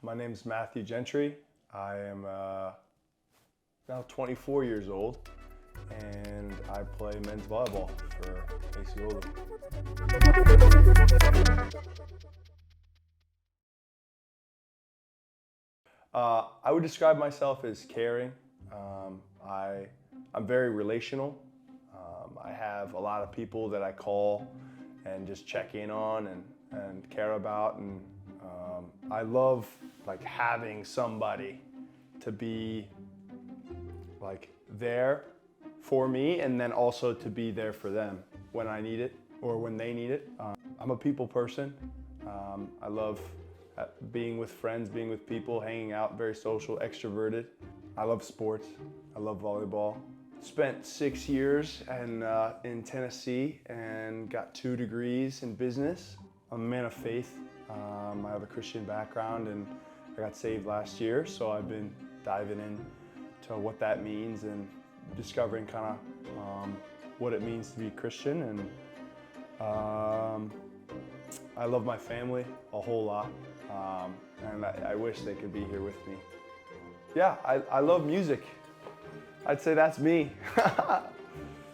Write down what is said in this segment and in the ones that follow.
My name's Matthew Gentry. I am now 24 years old, and I play men's volleyball for AC Oulu. I would describe myself as caring. I'm very relational. I have a lot of people that I call and just check in on and care about, and I love like having somebody to be like there for me, and then also to be there for them when I need it or when they need it. I'm a people person. I love being with friends, being with people, hanging out, very social, extroverted. I love sports. I love volleyball. Spent 6 years in Tennessee and got 2 degrees in business. I'm a man of faith. I have a Christian background and I got saved last year, so I've been diving into what that means and discovering kind of what it means to be Christian. And I love my family a whole lot, and I wish they could be here with me. Yeah, I love music. I'd say that's me.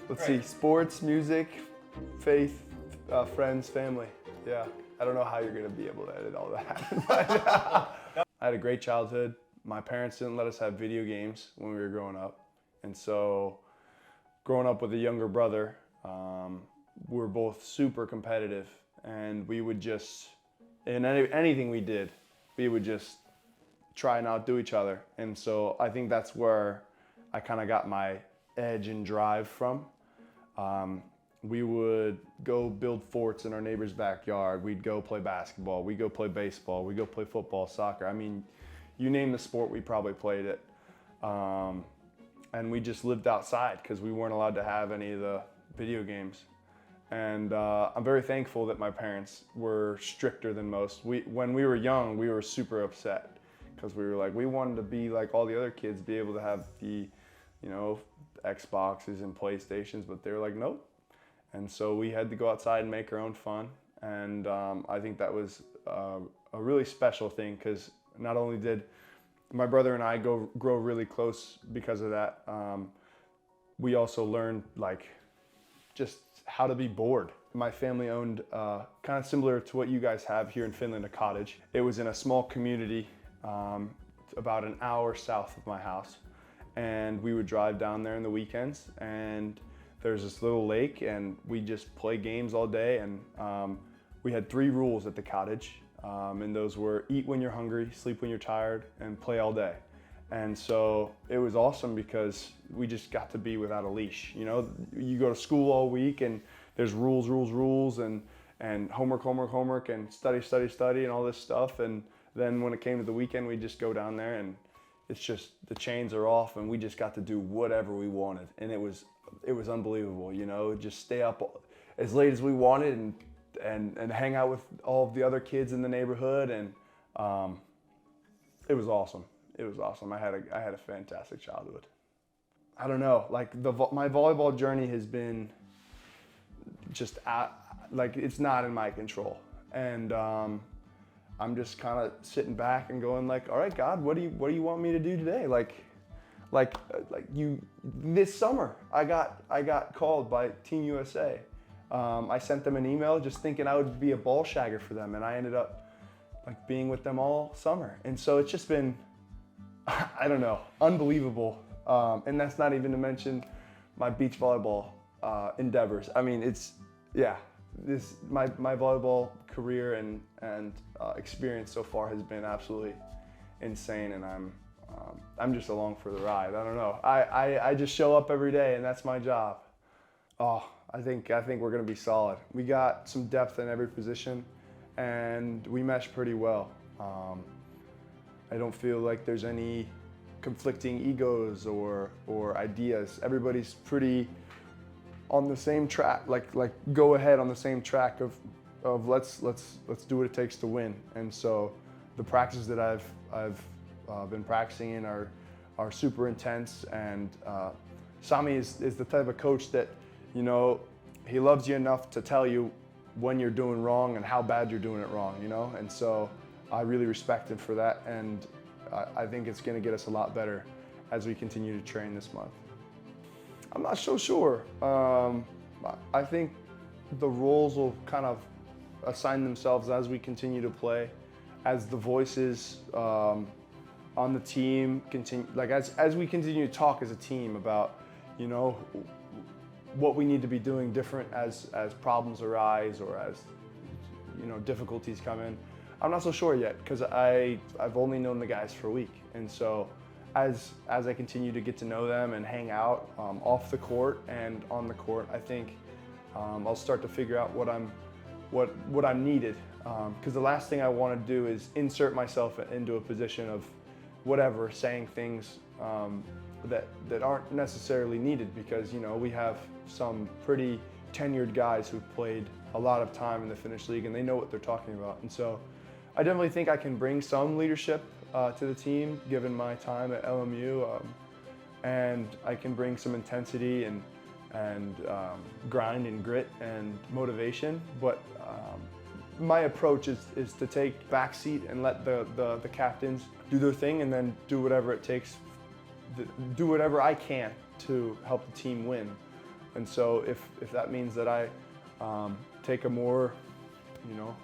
Let's see, sports, music, faith, friends, family. Yeah, I don't know how you're gonna be able to edit all that. But, I had a great childhood. My parents didn't let us have video games when we were growing up. And so growing up with a younger brother, we were both super competitive, and we would just, in anything we did, we would just try and outdo each other. And so I think that's where I kind of got my edge and drive from. We would go build forts in our neighbor's backyard. We'd go play basketball. We'd go play baseball. We'd go play football, soccer. I mean, you name the sport, we probably played it. And we just lived outside because we weren't allowed to have any of the video games. And I'm very thankful that my parents were stricter than most. When we were young, we were super upset because we were like, we wanted to be like all the other kids, be able to have the, you know, Xboxes and PlayStations, but they were like, nope. And so we had to go outside and make our own fun. And I think that was a really special thing, because not only did my brother and I grow really close because of that, we also learned like just how to be bored. My family owned, kind of similar to what you guys have here in Finland, a cottage. It was in a small community about an hour south of my house. And we would drive down there on the weekends, and there's this little lake, and we just play games all day. And we had 3 rules at the cottage, and those were eat when you're hungry, sleep when you're tired, and play all day. And so it was awesome because we just got to be without a leash. You know, you go to school all week and there's rules, and homework, and study, and all this stuff. And then when it came to the weekend, we'd just go down there, and it's just, the chains are off, and we just got to do whatever we wanted. And it was unbelievable, you know, just stay up as late as we wanted and hang out with all of the other kids in the neighborhood. And it was awesome. It was awesome. I had a fantastic childhood. I don't know, like my volleyball journey has been just like, it's not in my control. And I'm just kind of sitting back and going like, all right, God, what do you want me to do today? Like this summer, I got called by Team USA. I sent them an email just thinking I would be a ball shagger for them, and I ended up like being with them all summer. And so it's just been, I don't know, unbelievable. And that's not even to mention my beach volleyball endeavors. I mean, it's, yeah, my volleyball career and experience so far has been absolutely insane, and I'm just along for the ride. I don't know. I just show up every day, and that's my job. Oh, I think we're gonna be solid. We got some depth in every position, and we mesh pretty well. I don't feel like there's any conflicting egos or ideas. Everybody's pretty on the same track, like go ahead on the same track of let's do what it takes to win. And so the practices that I've been practicing in are super intense, and Sami is the type of coach that, you know, he loves you enough to tell you when you're doing wrong and how bad you're doing it wrong, you know? And so I really respect him for that, and I think it's going to get us a lot better as we continue to train this month. I'm not so sure. I think the roles will kind of assign themselves as we continue to play, as the voices on the team continue, like as we continue to talk as a team about, you know, what we need to be doing different as problems arise or as, you know, difficulties come in. I'm not so sure yet because I've only known the guys for a week, and so as I continue to get to know them and hang out off the court and on the court, I think I'll start to figure out what I'm needed. Because the last thing I want to do is insert myself into a position of whatever, saying things that aren't necessarily needed, because, you know, we have some pretty tenured guys who've played a lot of time in the Finnish league and they know what they're talking about. And so I definitely think I can bring some leadership to the team given my time at LMU, and I can bring some intensity and grind and grit and motivation. But my approach is to take backseat and let the captains do their thing, and then do whatever it takes, do whatever I can to help the team win. And so if that means that I take a more, you know,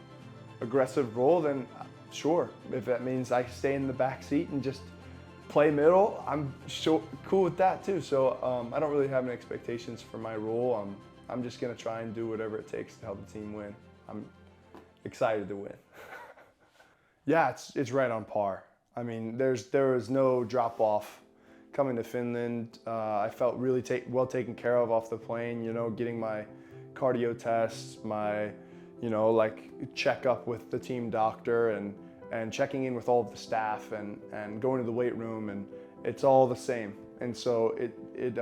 aggressive role, then sure. If that means I stay in the back seat and just play middle, I'm cool with that too. So I don't really have any expectations for my role. I'm just gonna try and do whatever it takes to help the team win. I'm excited to win. Yeah, it's right on par. I mean, there was no drop off coming to Finland. I felt really well taken care of off the plane, you know, getting my cardio tests, my, you know, like checkup with the team doctor, and checking in with all of the staff, and going to the weight room, and it's all the same. And so it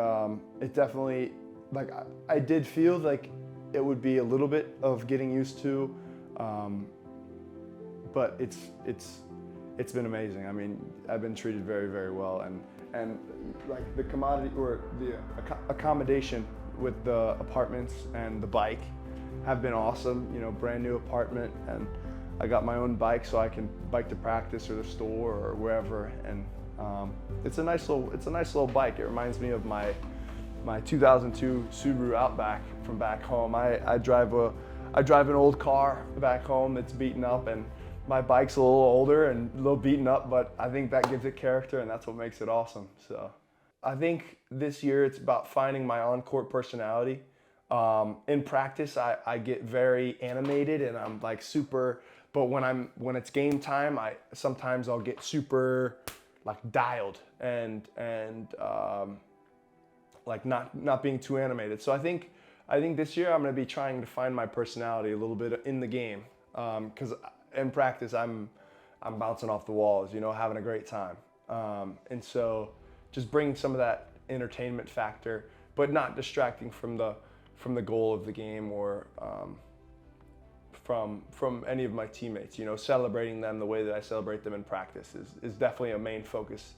definitely, like, I did feel like it would be a little bit of getting used to, but it's been amazing. I mean, I've been treated very, very well, and like the commodity or the accommodation with the apartments and the bike have been awesome. You know, brand new apartment, and I got my own bike so I can bike to practice or the store or wherever. And it's a nice little bike. It reminds me of my 2002 Subaru Outback from back home. I drive an old car back home that's beaten up, and my bike's a little older and a little beaten up, but I think that gives it character, and that's what makes it awesome. So I think this year it's about finding my on-court personality. In practice, I get very animated and I'm like super, but when it's game time, sometimes I'll get super like dialed and like not being too animated. So I think this year I'm going to be trying to find my personality a little bit in the game, because in practice I'm bouncing off the walls, you know, having a great time, and so just bringing some of that entertainment factor, but not distracting from the goal of the game or from any of my teammates. You know, celebrating them the way that I celebrate them in practice is definitely a main focus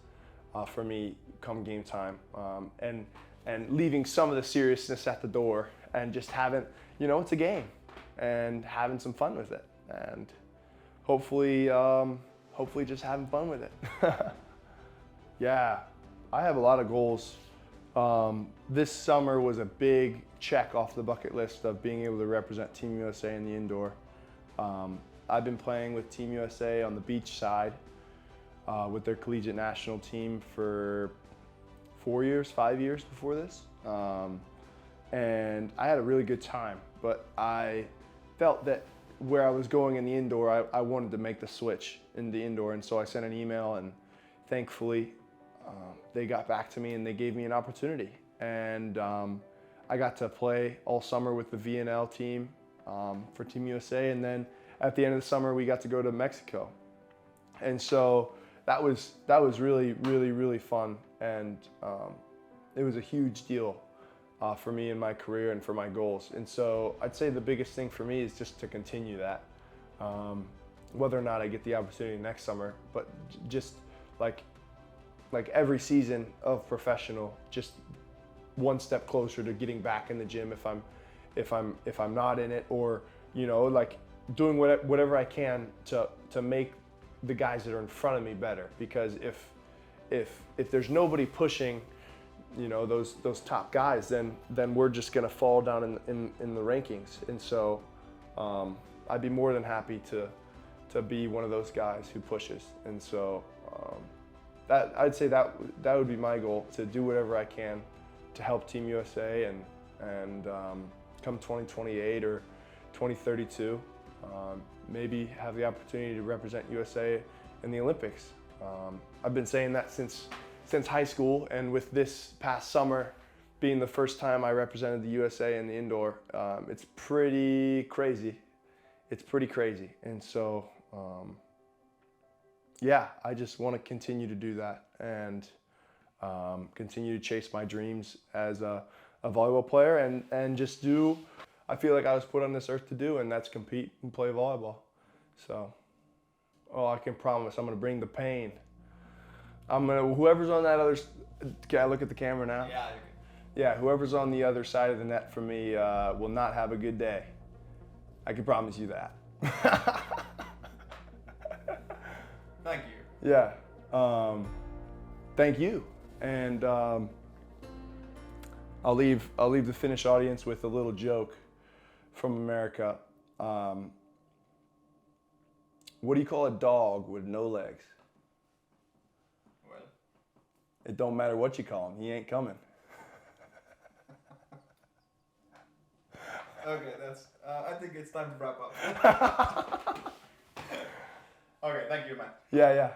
for me come game time, and leaving some of the seriousness at the door and just having, you know, it's a game, and having some fun with it, and hopefully just having fun with it. Yeah, I have a lot of goals. This summer was a big check off the bucket list of being able to represent Team USA in the indoor. I've been playing with Team USA on the beach side with their collegiate national team for 5 years before this. And I had a really good time, but I felt that where I was going in the indoor, I wanted to make the switch in the indoor, and so I sent an email, and thankfully they got back to me and they gave me an opportunity. And I got to play all summer with the VNL team for Team USA, and then at the end of the summer we got to go to Mexico. And so that was really, really, really fun, and it was a huge deal for me in my career and for my goals. And so I'd say the biggest thing for me is just to continue that, whether or not I get the opportunity next summer, but just like every season of professional, just one step closer to getting back in the gym if I'm not in it, or, you know, like doing whatever I can to make the guys that are in front of me better, because if there's nobody pushing, you know, those top guys, then we're just gonna fall down in the rankings. And so I'd be more than happy to be one of those guys who pushes. And so that I'd say that would be my goal, to do whatever I can to help Team USA and come 2028 or 2032, maybe have the opportunity to represent USA in the Olympics. I've been saying that since high school, and with this past summer being the first time I represented the USA in the indoor, it's pretty crazy. It's pretty crazy. And so, yeah, I just want to continue to do that and continue to chase my dreams as a volleyball player and just do, I feel like I was put on this earth to do, and that's compete and play volleyball. So, I can promise I'm going to bring the pain. Whoever's on that other, can I look at the camera now? Yeah. Yeah, whoever's on the other side of the net for me will not have a good day. I can promise you that. Thank you. Yeah, thank you. And I'll leave the Finnish audience with a little joke from America. What do you call a dog with no legs? Well, It don't matter what you call him, he ain't coming. okay, I think it's time to wrap up. Okay, thank you, man. Yeah.